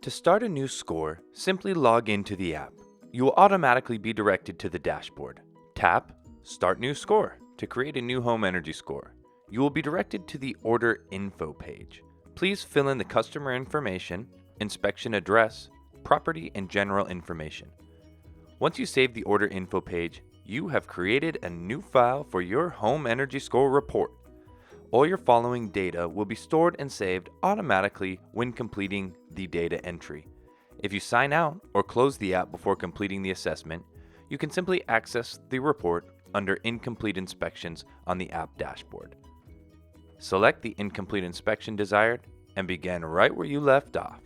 To start a new score, simply log into the app. You will automatically be directed to the dashboard. Tap Start New Score to create a new home energy score. You will be directed to the Order Info page. Please fill in the customer information, inspection address, property, and general information. Once you save the Order Info page, you have created a new file for your home energy score report. All your following data will be stored and saved automatically when completing the data entry. If you sign out or close the app before completing the assessment, you can simply access the report under Incomplete Inspections on the app dashboard. Select the incomplete inspection desired and begin right where you left off.